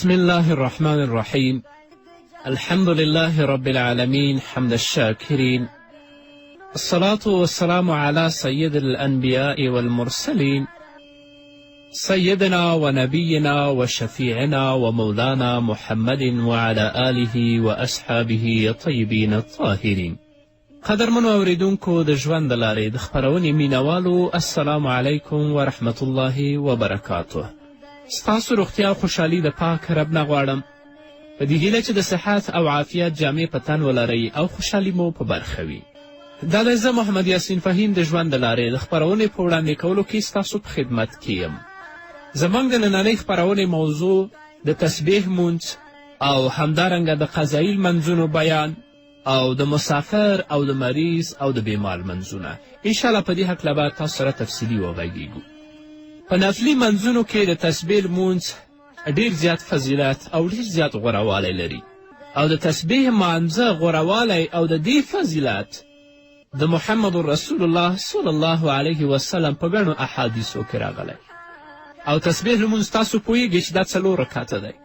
بسم الله الرحمن الرحيم. الحمد لله رب العالمين حمد الشاكرين، الصلاة والسلام على سيد الأنبياء والمرسلين سيدنا ونبينا وشفيعنا ومولانا محمد وعلى آله وأصحابه الطيبين الطاهرين. قدرمنو اوریدونکو د ژوند د لارې د خپرونې مینوالو، السلام علیکم ورحمة الله وبرکاته. ستاسو روغتیا او خوشحالي د پاک رب نه غواړم، په دې هیله چې د صحت او عافیت جامې په تن ولرئ او خوشحالي مو په برخه وي. دا دی زه محمد یاسین فهیم د ژوند د لارې د خپرونې په وړاندې کولو کې ستاسو په خدمت کې یم. زموږ د نننۍ خپرونې موضوع د تسبیح مونځ او همدارنګه د قضایي لمنځونو بیان او د مسافر او د مریض او د بیمار منځونه. انشاءالله په دې هکله به تاسو سره تفصیلي وغږیږو. په نفلي منځونو کې د تسبیح لمونځ ډېر زیات فضیلت او ډېر زیات غوروالی لري، او د تسبیح مانځه غوروالی او د دې فضیلت د محمد رسول الله صلی الله علیه وسلم په ګڼو احادیثو کې راغلی. او تسبیح لمونځ تاسو پوهیږئ چې دا 4 رکعته دی،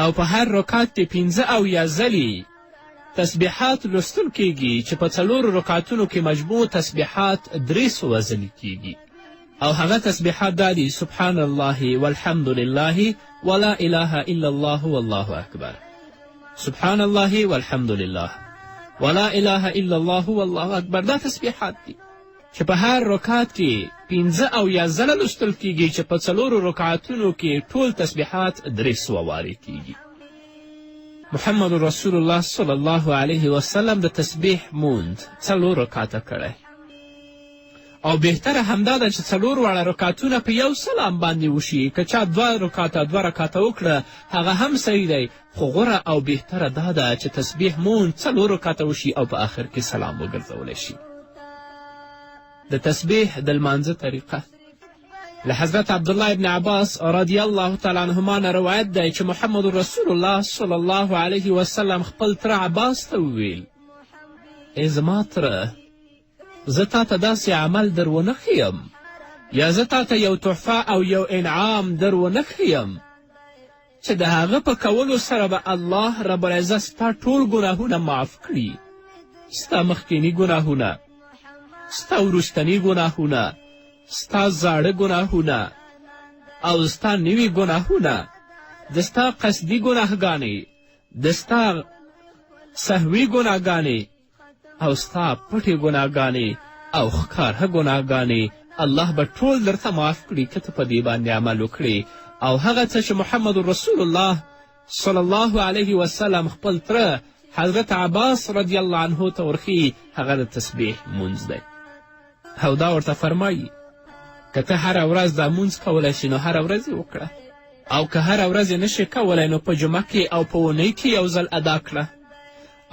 او په هر رکعت کې 15 ځلې تسبیحات لوستل کیږي، چې په 4 رکعتونو کې مجموع تسبیحات 300 ځلې کیږي. او هغه تسبیحات دا دي: سبحان الله والحمد لله ولا اله الا الله والله اکبر. سبحان الله والحمد لله ولا اله الا الله والله اکبر. دا تسبیحات دي چې په هر رکعت کې 15 ځله لوستل کیږي، چې په 4 رکعتونو کې ټول تسبیحات 300 وارې کیږي. محمد رسول الله صلی الله علیه وسلم د تسبیح مونځ 4 رکعته کړی، او بهتره همدا ده چې 4 واړه رکعتونه په یو سلام باندې وشي. که چا 2 رکعته وکړه هغه هم صحیح دی، خو غوره او بهتره دا ده چې تسبیح مونځ 4 رکعته وشي او په آخر کې سلام وګرځولی شي. د تسبیح د لمانځه طریقه له حضرت عبدالله ابن عباس رضی الله تعالی عنهما نه روایت دی چې محمد رسول الله صلی الله علیه وسلم خپل تره عباس ته وویل: ای زما تره، زه تا ته داسې عمل در ونه ښیم، یا زه تا ته یو تحفه او یو انعام در ونه ښیم چې د هغه په کولو سره به الله رب العزت ستا ټول ګناهونه معاف کړي، ستا مخکیني ګناهونه، ستا وروستني ګناهونه، ستا زاړه ګناهونه او ستا نوي ګناهونه، د ستا قصدي ګناهګانې، د ستا سهوي ګناهګانې او ستا پټې ګناهګانې او ښکاره ګناهګانې الله به ټول درته معاف کړي که ته په دې باندې عمل وکړې. او هغه څه چې محمد رسول الله صلی الله علیه وسلم خپل تره حضرت عباس رضی الله عنه ته ورښیي هغه د تسبیح مونځ دی. او دا ورته فرمایي که ته هره ورځ دا مونځ کولی شي نو هره ورځ یې وکړه، او که هره ورځ یې نشې کولی نو په جمعه کې او په اونۍ کې یو ځل ادا کړه،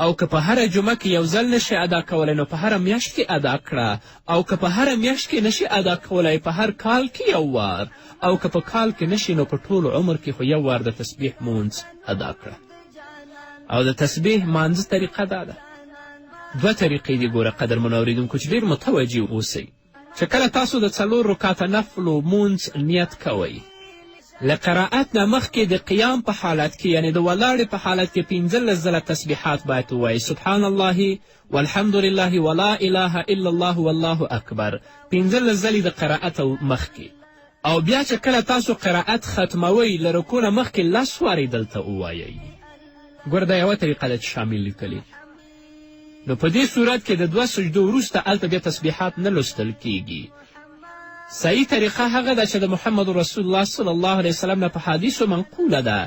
او که په هره جمعه کې یو ځل نشي ادا کولی نو په هره میاشت کې ادا کړه، او که په هره میاشت کې نشي ادا کولی په هر کال کې یو وار، او که په کال کې نشي نو په ټول عمر کې خو یو وار د تسبیح مونځ ادا کړه. او د تسبیح مانځه طریقه دا ده. 2 طریقې دي ګوره قدرمنو اوریدونکو چې ډېر متوجه اوسئ. چې کله تاسو د 4 رکعته نفلو مونځ نیت کوئ، له قرائت نه مخکې د قیام په حالت کې، یعنې د ولاړې په حالت کې 15 ځله تسبیحات باید ووایئ: سبحان الله والحمد لله ولا اله الا الله والله اکبر، 15 ځلې د قرائت مخکې. او بیا چې کله تاسو قرائت ختموئ له رکوع نه مخکې 10 وارې دلته ووایئ. ګوره دا یوه طریقه ده چې شامل لیکلې. نو په دې صورت کې د 2 سجدو وروسته هلته بیا تسبیحات نه لوستل کیږي. صحیح طریقه هغه ده چې د محمد رسول الله صلی الله علیه وسلم نه په حدیثو منقوله ده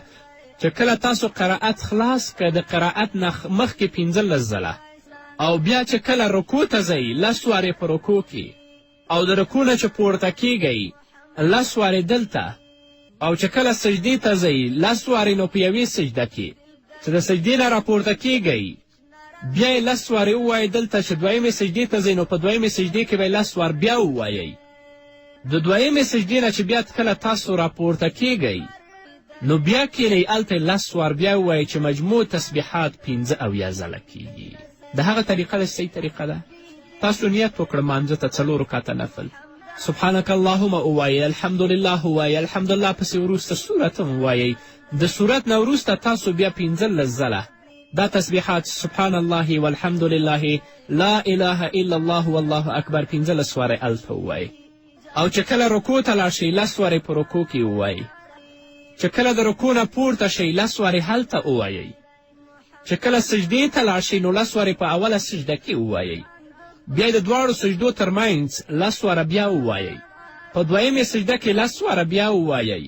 چې کله تاسو قرائت خلاص کړه د قرائت نه مخکې 15 ځله، او بیا چې کله رکوع ته ځئ 10 وارې په رکوع کې، او د رکوع نه چې پورته کیږئ 10 وارې دلته، او چې کله سجدې ته ځئ 10 وارې نو په یوې سجده کې، چې د سجدې نه راپورته کیږئ بیا یې 10 وارې ووایئ دلته، چې 2مې سجدې ته ځئ نو په 2مې سجدې کې به 10 وار بیا ووایئ. د 2مې سجدې نه چې بیا کله تاسو راپورته کیږئ نو بیا کینئ هلته 10 وار بیا ووایئ، چې مجموع تسبیحات 15 ځله کیږي. د هغه طریقه د صحیح طریقه ده. تاسو نیت وکړه مانځه ته 4 رکعته نفل، سبحانک اللهم ووایئ، الحمدلله ووایئ، الحمدلله پسې وروسته سورت هم ووایئ، د صورت نه وروسته تاسو بیا 15 ځله دا تسبیحات سبحان الله والحمد لله لا اله الا الله والله اکبر 15 وارې هلته ووایئ. او چې کله رکوع ته لاړ شئ 10 وارې په رکوع کې ووایئ. چې کله د رکوع نه پورته شئ 10 وارې هلته ووایئ. چې کله سجدې ته لاړ شئ نو 10 وارې په اوله سجده کې ووایئ. بیا د دواړو سجدو ترمنځ 10 واره بیا ووایئ. په دویمې سجده کې 10 واره بیا ووایئ.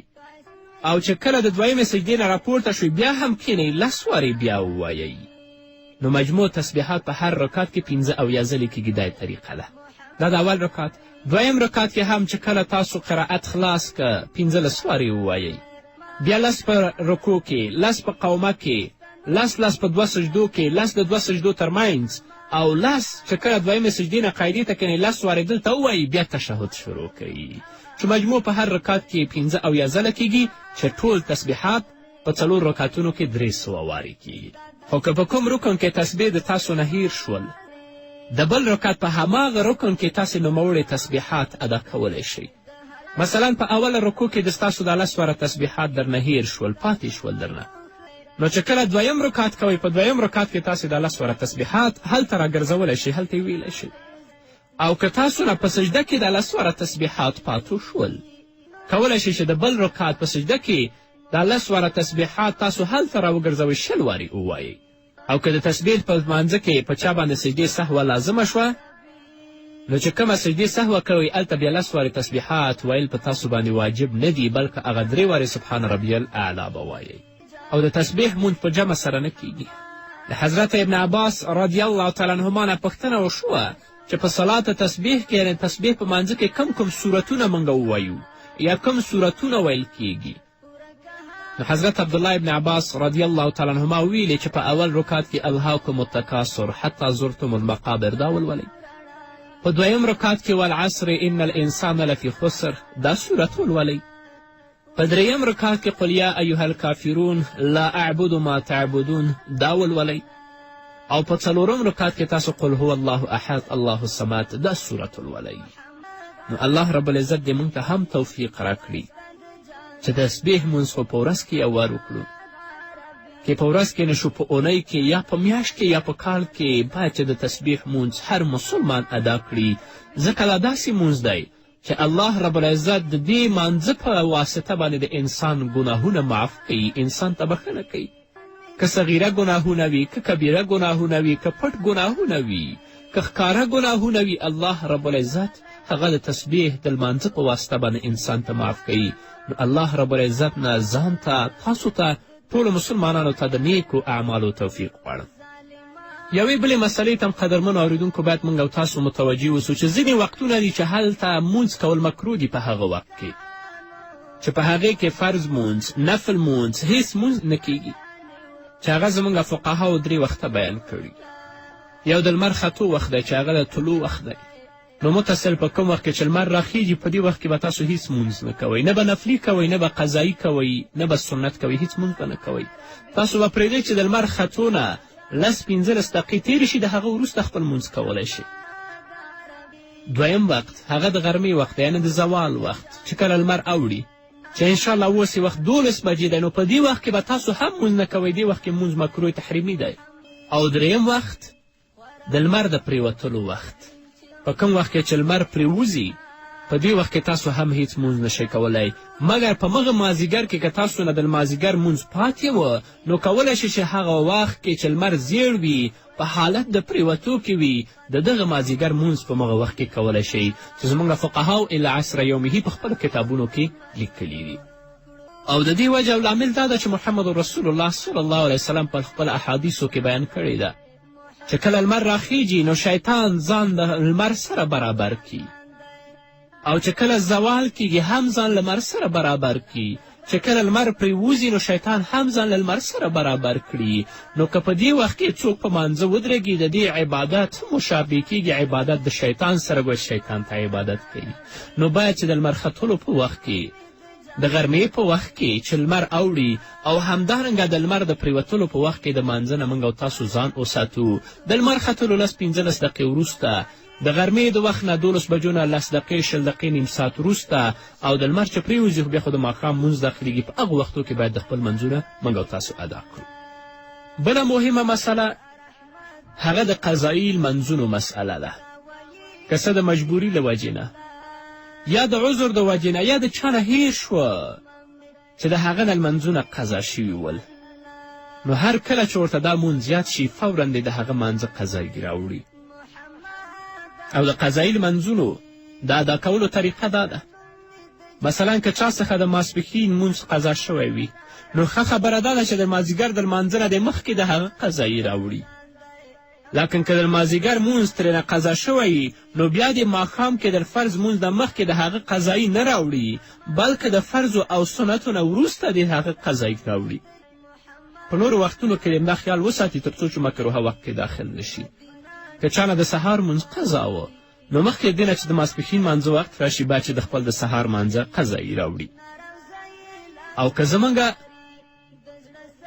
او چې کله د دویمې سجدې نه راپورته شوئ بیا هم کښېنئ 10 وارې بیا ووایئ. نو مجموع تسبیحات په هر رکعت کې 15 ځلې کېږي. دا طریقه ده. دا د اول رکعت. دویم رکعت کې هم چې کله تاسو قرائت خلاص که 15 وارې ووایئ. بیا 10 په رکوع کې، 10 په قومه کې، 10 په 2 سجدو کې، 10 د 2 سجدو ترمنځ، او 10 چې کله دویمې سجدې نه قاعدې ته کښېنئ 10 وارې دلته ووایي بیا تشهد شروع کوي. چې مجموع په هر رکعت کې 15 ځله کېږي چې ټول تسبیحات په 4 رکعتونو کې 300 وارې کېږي. خو که په کوم رکن کې تسبیح د تاسو نه هیر شول د بل رکعت په هماغه رکن کې تاسې نوموړي تسبیحات ادا کولی شئ. مثلا په اوله رکوع کې د ستاسو د 10 واره تسبیحات درنه هیر شول، پاتې شول درنه، نو چې کله دویم رکعت کوئ په دویم رکعت کې تاسې د 10 واره تسبیحات هلته راګرځولی شئ، هلته یې ویلی شئ. او که تاسو نه په سجده کې د 10 واره تسبیحات پاتو شول کولی شئ چې د بل رکعت په سجده کې د 10 واره تسبیحات تاسو هلته راوګرځوئ 20 وارې ووایئ. او که د تسبیح په لمانځه کې په چا باندې سجدې سهوه لازمه شوه نو چې کومه سجدې سهوه کوئ هلته بیا 10 وارې تسبیحات ویل په تاسو باندې واجب نه دي، بلکې هغه 3 وارې سبحان ربی الاعلی به وایئ. او د تسبیح مونځ په جمع سره نه کیږي. د حضرت ابن عباس رضی الله تعالی عنهما نه پوښتنه وشوه چې په صلات تسبیح کې یعنې تسبیح په مانځه کې کم صورتونه موږ ووایو یا کم صورتونه ویل کیږي. نو حضرت عبدالله ابن عباس رضی الله تعالی عنهما ویلې چې په اول رکعت کې الهاکم التکاثر حتی زرتم المقابر دا ولولئ. په دویم رکعت کې والعصر ان الانسان لفی خسر دا صورت ولولئ. په دریم رکعت کې قل یا ایها الکافرون لا اعبد ما تعبدون دا ولولئ. او په 4م رکعت کې تاسو قل هو الله احد الله الصمد دا صورت ولولئ. نو الله رب العزت دې موږ ته هم توفیق راکړي چې تسبیح مونځ خو په ورځ کې یو وار وکړو، که په ورځ کې نه شو په اونۍ کې یا په میاشت کې یا په کال کې باید چې د تسبیح مونځ هر مسلمان ادا کړي، ځکه دا داسې مونځ دی چې الله رب العزت د دې مانځه په واسطه باندې د انسان ګناهونه معاف کوي، انسان ته بخښنه کوي. که صغیره ګناهونه وي، که کبیره ګناهونه وي، که پټ ګناهونه وي، که ښکاره ګناهونه وي، الله رب العزت هغه د تسبیح د لمانځه په واسطه باندې انسان ته معاف کوي. نو الله رب العزت نه ځان ته، تاسو ته، ټولو مسلمانانو ته د نیکو اعمالو توفیق غواړم. یوې بلې مسلې ته هم قدرمنو اورېدونکو باید موږ او تاسو متوجه اوسو چې ځینې وختونه دي چې هلته مونځ کول مکروه دي په هغه وخت کې چې په هغې کې فرض مونځ، نفل مونځ، هیڅ مونځ نه کیږي، چې هغه زموږ فقهاو 3 وخته بیان کړي. یو د لمر ختو وخت دی چې هغه د طلوع وخت دی. نو متصل په کوم وخت کې چې لمر راخیږي په دې وخت کې به تاسو هیڅ مونځ نه کوئ، نه به نفلي کوئ، نه به قضایي کوئ، نه به سنت کوئ، هیڅ مونځ به نه کوئ. تاسو به پرېږدئ چې د لمر ختو نه 15 دقیقې تېرې شي، د هغه وروسته خپل مونځ کولی شي. دویم وخت هغه د غرمې وخت دی، یعنې د زوال وخت چې کله لمر اوړي چې انشاءالله اوس وخت 12 بجې دی، نو په دې وخت کې به تاسو هم مونځ نه کوئ، دې وخت کې مونځ مکروه تحریمي دی. او دریم وخت د لمر د پرېوتلو وخت، په کوم وخت کې چې لمر پرېوځي په دې وخت کې تاسو هم هیڅ مونځ نشئ کولی، مګر په مغه مازدیګر کې که تاسو نه د لمازدیګر مونځ پاتې وه نو کولی شئ چې هغه وخت کې چې لمر زیړ وي په حالت د پرېوتو کې وي د دغه مازدیګر مونځ په مغه وخت کې کولی شئ چې زموږ فقهاو الی عصر یومه په خپلو کتابونو کې لیکلي دي. او د دې وجه او لامل دا ده چې محمد رسول الله صلی الله علیه وسلم په خپل احادیثو کې بیان کړې ده چې کله لمر راخیږي نو شیطان ځان د لمر سره برابر کی، او چې کله زوال کیږي هم ځان لمر سره برابر کی، چې کله لمر پرېوځي نو شیطان هم ځان له لمر سره برابر کړي. نو که په دې وخت کې څوک په مانځه ودرېږي د دې عبادت مشابه کیږي عبادت د شیطان سره، ګویا شیطان ته عبادت کوي. نو باید چې د لمر ختلو په وخت کې د غرمې په وخت کې چې لمر اوړي او همدارنګه د لمر د پرېوتلو په وخت کې د مانځه نه موږ او تاسو ځان وساتو. د لمر ختلو 15 دقیقې وروسته، د غرمې د وخت نه 12 بجو نه 10 دقیقې 20 دقیقې نیم ساعت وروسته او د لمر چې پرېوځي خو بیا خو د ماښام مونځ داخلېږي، په هغو وختو کې باید د خپل منځونه موږ او تاسو ادا کړو. بله مهمه مسله هغه د قضایي لمنځونو مسئله ده. که څه د مجبوري له وجې نه یا د عذر د وجې نه یا د چا نه هیر شوه چې د هغه نه لمنځونه قضا شوي ول، نو هر کله چې ورته دا مونځ زیات شي فوراً دی د هغه مانځه قضایي راوړي. او د قضایي لمنځونو د ادا کولو طریقه دا ده، مثلا که چا څخه د ماسپښین مونځ قضا شوی وي نو ښه خبره دا ده چې د مازدیګر د لمانځه نه د مخکې د هغه قضایي راوړي. لکن که د مازدیګر مونځ ترېنه قضا شوی نو بیا د ماښام کې د فرض مونځ د مخکې د هغه قضایي نه راوړي، بلکې د فرضو او سنتو نه وروسته د هغه قضایي راوړي. په نورو وختونو کې دا خیال وساتي تر څو چې مکروه وخت کې داخل نشي. که چا نه د سهار مونځ قضا و نو مخکې دې نه چې د ماسپښین مانځه وخت راشي باید چې د خپل د سهار مانځه قضایي راوړي. او که زموږ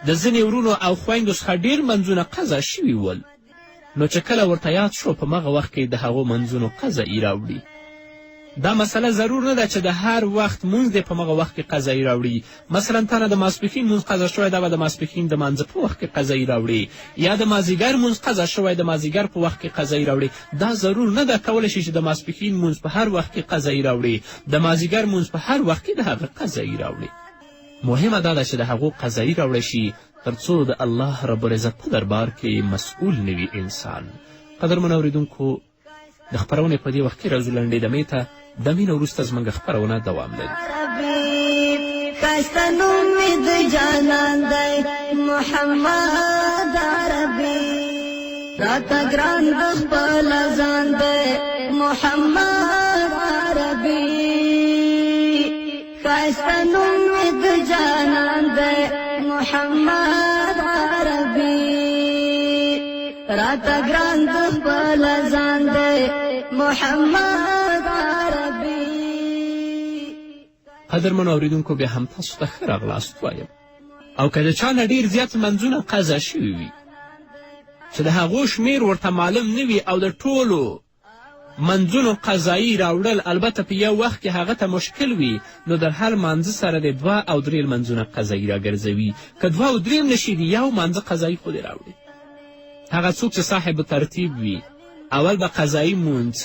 د ځینې ورونو او خویندو څخه ډېر منځونه قضا شوي ول نو چې کله ورته یاد شو په مغه وخت کې د هغو منځونو قضایي راوړي. دا مسله ضرور نه ده چې د هر وخت مونځ دی په مغه وخت کې قضایي راوړي. مثلا تا نه د ماسپښین مونځ قضا شوی دا به د ماسپښین د مانځه په وخت کې قضایي راوړي، یا د مازدیګر مونځ قضا شوی د مازدیګر په وخت کې قضایي راوړي. دا ضرور نه ده کولی شي چې د ماسپښین مونځ په هر وخت کې قضایي راوړي، د مازدیګر مونځ په هر وخت کې د هغه قضایي راوړي. مهمه دا ده چې د هغو قضایي راوړی شي تر څو د الله رب العزت په دربار کې مسؤول نه وي انسان. قدرمنو اورېدونکو، د خپرونې په دې وخت کې راځو لنډې دمې ته. دمې نه وروسته زموږ خپرونه دوام لري. ښایسته نوم مې د جانان دی محمد عربي، راته ګران د خپل ځان دی محمد عربي. ښایسته نوم مې د جانان دی محمد عربي، راته ګران د خپل ځان دی محمد عربي. قدرمنو اورېدونکو، بیا هم تاسو ته ښه راغلاست وایم. او که د چا نه ډېر زیات منځونه قضا شوي وي چې د هغو شمیر ورته معلوم نه وي او د ټولو منځونو قضایي راوړل البته په یو وخت کې هغه ته مشکل وي، نو در هر مانځه سره د 2 او 3 منځونه قضایي راګرځوي. که 2 او 3 نشي د یو مانځه قضایي خو دې راوړي. هغه څوک چې صاحب ترتیب وي اول به قضایي مونځ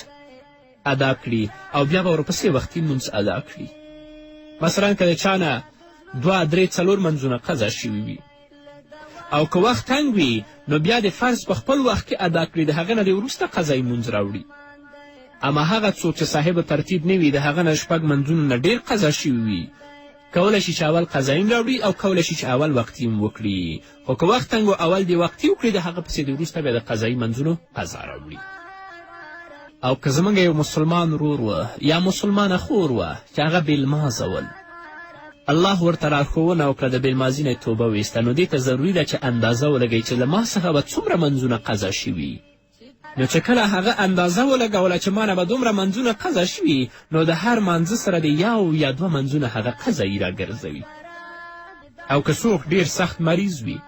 ادا کړي او بیا به ورپسې وختي مونځ ادا کړي. مثلا که د چا نه 2 3 4 منځونه قضا شوي وي او که وخت تنګ وي نو بیا د فرض په خپل وخت کې ادا کړي، د هغه نه د وروسته قضایي مونځ راوړي. اما هغه څوک چې صاحب ترتیب نه وي د هغه نه 6 منځونه نه ډېر قضا شوي وي کولی شي چې اول قضایي راوړي او کولی شي چې اول وختي وکړي، خو که وخت تنګ و اول دې وختي وکړي د هغه پسې د وروسته بیا د قضایي منځونو قضا راوړي. او که زموږ یو مسلمان ورور و یا مسلمانه خور وه چې هغه بېلمازه ول، الله ورته راښوونه وکړه د بېلمازي نه توبه ویسته، نو دې ته ضروري ده چې اندازه ولګوي چې له ما څخه به څومره منځونه قضا شوي. نو چې کله هغه اندازه ولګوله چې ما نه به دومره منځونه قضا شوي نو د هر منځه سره د 1 یا 2 منځونه هغه قضایي راګرځوي. او که څوک ډېر سخت مریض وي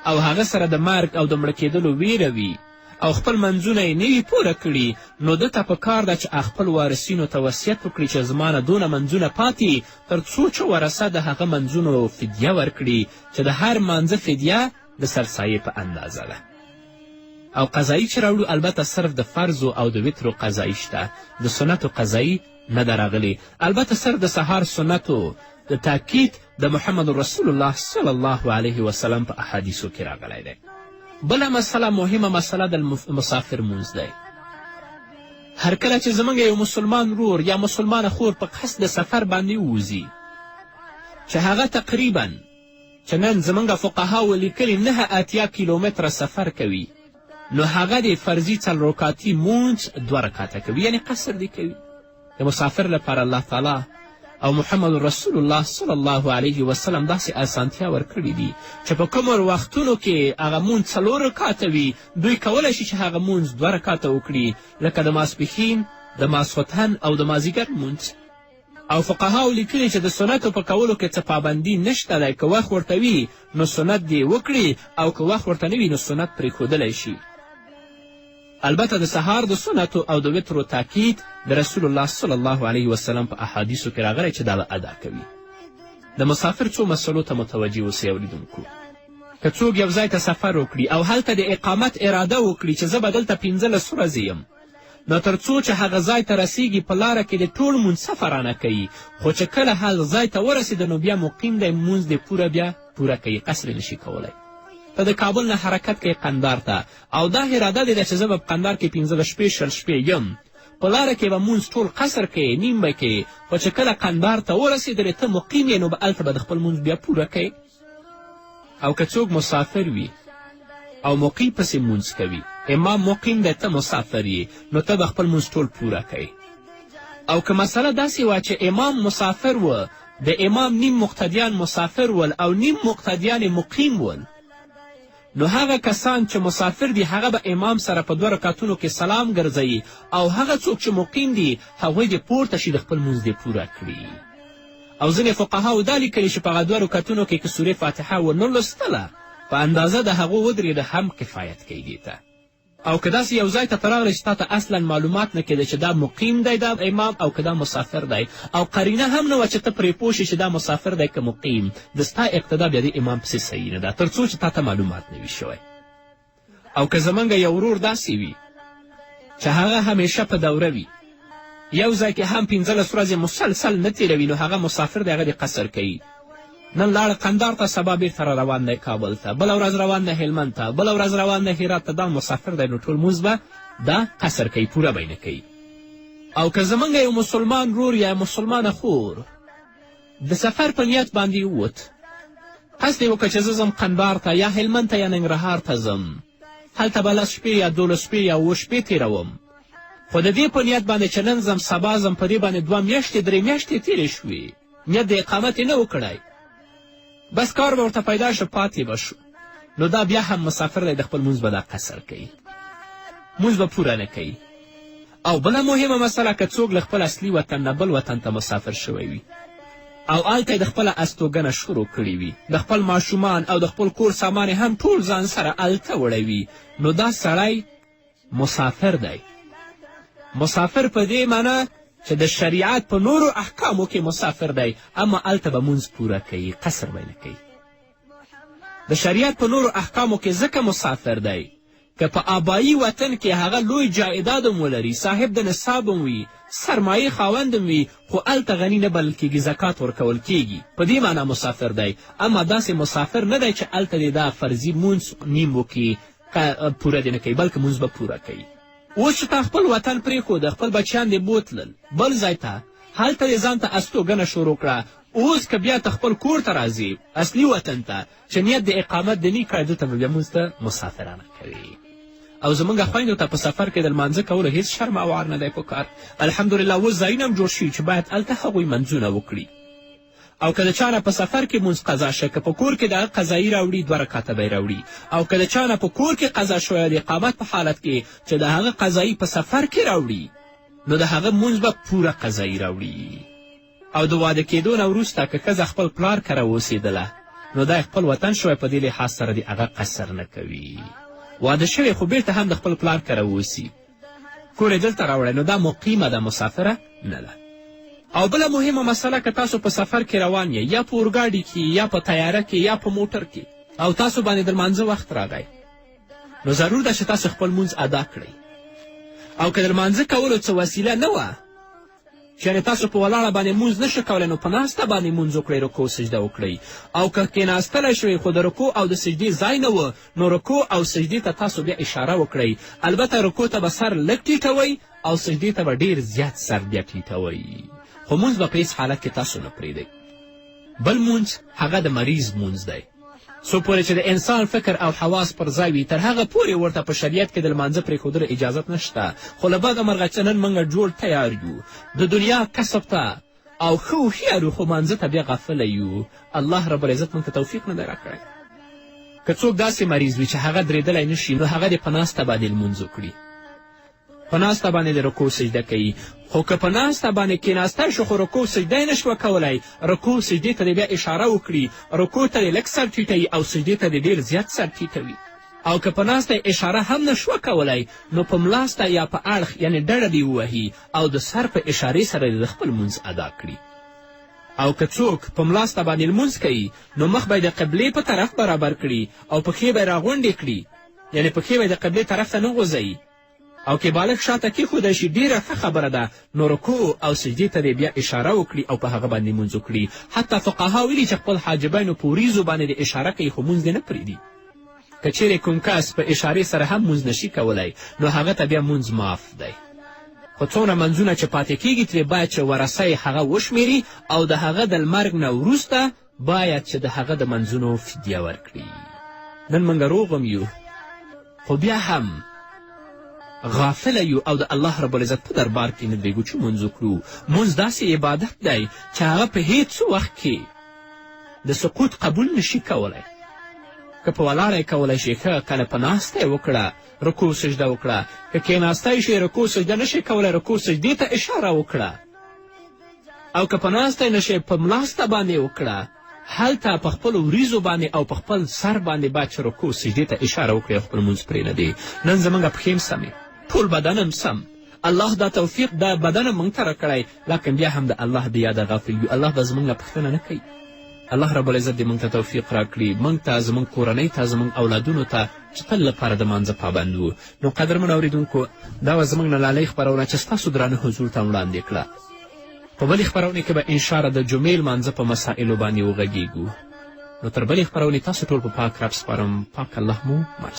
او هغه سره د مرګ او د مړه کېدلو ویره وي او خپل منځونه یې نه وي پوره کړي، نو ده ته پکار ده چې خپل وارثینو ته وصیت وکړي چې زما نه دونه منځونه پاتې تر څو چې ورثه د هغه منځونو فدیه ورکړي چې د هر منځه فدیه د سرسایې په اندازه ده. او قضایي چې راوړو البته صرف د فرضو او د وترو قضایي شته، د سنتو قضایي نه ده راغلې. البته صرف د سهار سنتو د تاکید د محمد رسول الله صلی الله علیه وسلم په احادیثو کې راغلی دی. بله مسله، مهمه مسله د مسافر مونځ دی. هر کله چې زموږ یو مسلمان رور یا مسلمانه خور په قصد د سفر باندې ووځي چې هغه تقریبا چې نن زموږ فقهاو لیکلي 9 کیلومتره سفر کوي، نو هغه د فرضي 4 رکعتي مونځ 2 رکعته کوي، یعنی قصر دی کوي. د مسافر لپاره الله تعالی او محمد رسول الله صلی الله علیه وسلم داسې اسانتیا ورکړي دي چې په کومو وختونو کې هغه مونځ 4 رکعته وي دوی کولی شي چې هغه مونځ 2 رکعته وکړي، لکه د ماسپښین، د ماسخوتن او د مازدیګر مونځ. او فقهاو لیکلي چې د سنتو په کولو کې څه پابندي نشته دی. که وخت ورته وي نو سنت دې وکړي او که وخت ورته نه وي نو سنت پرېښودلی شي. البته د سهار د سنتو او د وترو تاکید د رسول الله صلی الله علیه وسلم په احادیثو کې راغلی چې دا به ادا کوي. د مسافر څو مسلو ته متوجه اوسئ اوریدونکو. که څوک یو ځای ته سفر وکړي او هلته د اقامت اراده وکړي چې زه به دلته 15 ورځې یم، نو تر څو چې هغه ځای ته رسیږي په لاره کې د ټول مونځ سفرانه کوي، خو چې کله هغه ځای ته ورسېده نو بیا مقیم دی، مونځ دې پوره کوي، قصر نشي کولی. ته د کابل نه حرکت کوي قندار ته او دا اراده دې ده چې زه به په قندار کې 15 شپې 20 شپې یم، په لاره کې به مونځ ټول قصر کوي، نیم به کوي، خو چې کله قندار ته ورسېدلې ته مقیم یې نو به هلته به د خپل مونځ بیا پوره کوي. او که څوک مسافر وي او مقیم پسې مونځ کوي، امام مقیم دی ته مسافر یې، نو ته به خپل مونځ ټول پوره کوي. او که مسله داسې وه چې امام مسافر و، د امام نیم مقتدیان مسافر ول او نیم مقتدیان مقیم ول، نو هغه کسان چې مسافر دي هغه به امام سره په 2 رکعتونو کې سلام ګرځوي او هغه څوک چې مقیم دي هغوی دې پورته شي د خپل مونځ دې پوره کړي. او ځینې فقهاو دا لیکلي چې په هغه 2 رکعتونو کې که سورې فاتحه ونه لوستله په اندازه د هغو ودرېده هم کفایت کوي دې ته. او که داسې یو ځای ته ته راغلی چې تا ته اصلا معلومات نه کېده چې دا مقیم دی دا امام او که دا مسافر دی، او قرینه هم نه وه چې ته پرې پوه شې چې دا مسافر دی که مقیم، د ستا اقتدا بیا د امام پسې صحیح نه ده تر څو چې تا ته معلومات نه وي شوی. او که زمونږ یو ورور داسې وي چې هغه همیشه په دوره وي، یو ځای کې هم 15 ورځې مسلسل نه تېروي، نو هغه مسافر دی، هغه دې قصر کوي. نن لاړ قندار ته، سبا بیرته را روان دی کابل ته، بله ورځ روان دی هلمند ته، بله ورځ روان دی هرات ته، دا مسافر دی، نو ټول مونځ به دا قصر کوي، پوره به یې نه کوي. او که زمونږ یو مسلمان رور یا مسلمانه خور د سفر په نیت باندې ووت، قصد یې وکړه چې زه ځم قندار ته یا هلمند ته یا ننګرهار ته ځم، هلته به 10 شپې یا 12 شپې یا 7 شپې تېروم، خو د دې په نیت باندې چې نن ځم سبا ځم، په دې باندې 2 میاشتې 3 میاشتې تېرې شوې، نیت د اقامت یې نه و کړی، بس کار به ورته پیدا شو، پاتې به شو، نو دا بیا هم مسافر دی، د خپل مونځ به دا قصر کوي، مونځ به پوره نه کوي. او بله مهمه مسله، که څوک له خپل اصلي وطن نه بل وطن ته مسافر شوی وي او هلته یې د خپله استوګنه شروع کړې وي، د خپل ماشومان او د خپل کور سامان هم ټول ځان سره هلته وړی وي، نو دا سړی مسافر دی. مسافر په دې معنی چې د شریعت په نورو احکامو کې مسافر دی، اما هلته به مونځ پوره کوي، قصر به نه کوي. د شریعت په نورو احکامو کې ځکه مسافر دی که په آبایي وطن کې هغه لوی جایداد هم ولري، صاحب د نصاب هم وي، سرمایې خاوند هم وي، خو هلته غني نه بلل کېږي، زکات ورکول کېږي، په دې معنا مسافر دی. اما داسې مسافر نه دی چې هلته دې دا فرضي مونځ نیم وکړي، پوره دې نه کوي، بلکې مونځ به پوره کوي. اوس چې تا خپل وطن پرېښود، خپل بچیان دې بوتلل بل ځای ته، هلته یې ځان ته استوګنه شروع کړه، اوس که بیا ته خپل کور ته راځي، اصلي وطن ته، چې نیت د اقامت دې نه کړی، دلته به بیا مونځ ته مسافرانه کوي. او زمونږ خویندو ته په سفر کې د لمانځه کولو هېڅ شرم او عار نه دی پکار. الحمدلله اوس ځایونه هم جوړ شوي چې باید هلته هغوی منځونه وکړي. او که د چا نه په سفر کې مونځ قضا شه، که په کور کې د هغه قضایي راوړي 2 رکعته به یې راوړي، او که د چا نه په کور کې قضا شوی د اقامت په حالت کې چې د هغه قضایي په سفر کې راوړي، نو د هغه مونځ به پوره قضایي راوړي. او د واده کېدو نه وروسته که ښځه خپل پلار کره اوسېدله، نو دا خپل وطن شوی، په دې لحاظ سره د هغه قصر نه کوي. واده شوی خو بیرته هم د خپل پلار کره اوسي، کور یې دلته راوړی، نو دا مقیمه ده، مسافره نه ده. او بله مهمه مسله، که تاسو په سفر کې روان یې، یا په اورګاډي کې یا په طیاره کې یا په موټر کې، او تاسو باندې د لمانځه وخت راغی، نو ضرور ده چې تاسو خپل مونځ ادا کړئ. او که د لمانځه کولو څه وسیله نه وه چې یعنې تاسو په ولاړه باندې مونځ نشئ کولی، نو په ناسته باندې مونځ وکړئ، رکوع سجده وکړئ. او که کېناستلی شوئ خو د رکوع او د سجدې ځای نه و، نو رکوع او سجدې ته تاسو بیا اشاره وکړئ. البته رکوع ته به سر لږ ټیټوئ او سجدې ته به ډېر زیات سر بیا ټیټوئ، خو مونځ به په هېڅ حالت کې تاسو نه پرېږدئ. بل مونځ هغه د مریض مونځ دی، څو پورې چې د انسان فکر او حواس پر ځای وي، تر هغه پورې ورته په شریعت کې د لمانځه پرېښودلو اجازت نشته. خو له بده مرغه چې نن موږ جوړ تیار یو د دنیا کسب ته او ښه هوښیار یو، خو مانځه ته بیا غافله یو. الله رب العزت موږ ته توفیق نه دی راکړی. که څوک داسې مریض وي چې هغه درېدلی نشي، نو هغه دې په ناسته باندې لمونځ وکړي. په ناسته باندې د رکوع سجده کوي. خو که په ناسته باندې کېناستی شو خو رکوع سجده یې نشوه کولی، رکوع سجدې ته دې بیا اشاره وکړي، رکوع ته دې لږ سر ټیټوي او سجدې ته دې ډېر زیات سر ټیټوي. او که په ناسته اشاره هم نشوه کولی نو په ملاسته یا په اړخ یعنې ډډه دې ووهي او د سر په اشارې سره دې د خپل لمونځ ادا کړي. او که څوک په ملاسته باندې لمونځ کوي نو مخ به یې د قبلې په طرف برابر کړي او پښې به یې راغونډې کړي، یعنې پښې به یې د قبلې طرف ته نه غورځوي. او که بالغ شاته کېښودی شي ډېره ښه خبره ده، نو رکوع او سجدې ته دې بیا اشاره وکړي او په هغه باندې لمونځ وکړي. حتی فقها ویلي چې خپل حاجبینو په وریځو باندې د اشاره کوي خو لمونځ دې نه پرېږدي. که چیرې کوم کس په اشارې سره هم لمونځ نشي کولی نو هغه ته بیا لمونځ معاف دی. خو څومره منځونه چې پاتې کېږي ترې باید چې ورثه یې هغه وشمېري او د هغه د مرګ نه وروسته باید چې د هغه د منځونو فدیه ورکړي. نن موږ روغ هم یو خو بیا هم غافله یو او د الله رب العزت په دربار کې نه درېږو چې لمونځ وکړو. لمونځ داسې عبادت دی چې هغه په هیڅ وخت کې د سقوط قبول نشي کولی. که په ولاړه یې کولی شي ښه، کله په ناسته یې وکړه رکوع سجده وکړه، که کېناستی شي رکوع سجده نشي کولی رکوع سجدې ته اشاره وکړه، او که په ناسته یې نشي په ملاسته باندې وکړه، هلته په خپلو وریځو باندې او په خپل سر باندې باید چې رکوع سجدې ته اشاره وکړي او خپل لمونځ پرېږدي. نن زموږ پښې هم سمې، ټول بدن هم سم، الله دا توفیق دا بدن هم موږ ته راکړی، لیکن بیا هم د الله د یاده غافل یو. الله به زموږ نه پوښتنه نه کوي. الله رب العزت دې موږ ته توفیق راکړي، موږ ته، زموږ کورنۍ ته، زموږ اولادونو ته چې تل لپاره د مانځه پابند وو. نو قدرمنو اورېدونکو، دا وه زموږ نننۍ خپرونه چې ستاسو درانه حضور ته وړاندې کړه. په بلې خپرونې کې به انشاءالله د جمعې لمانځه په مسایلو باندې وغږیږو. نو تر بلې خپرونې تاسو ټول په پاک رب سپارم. پاک الله مو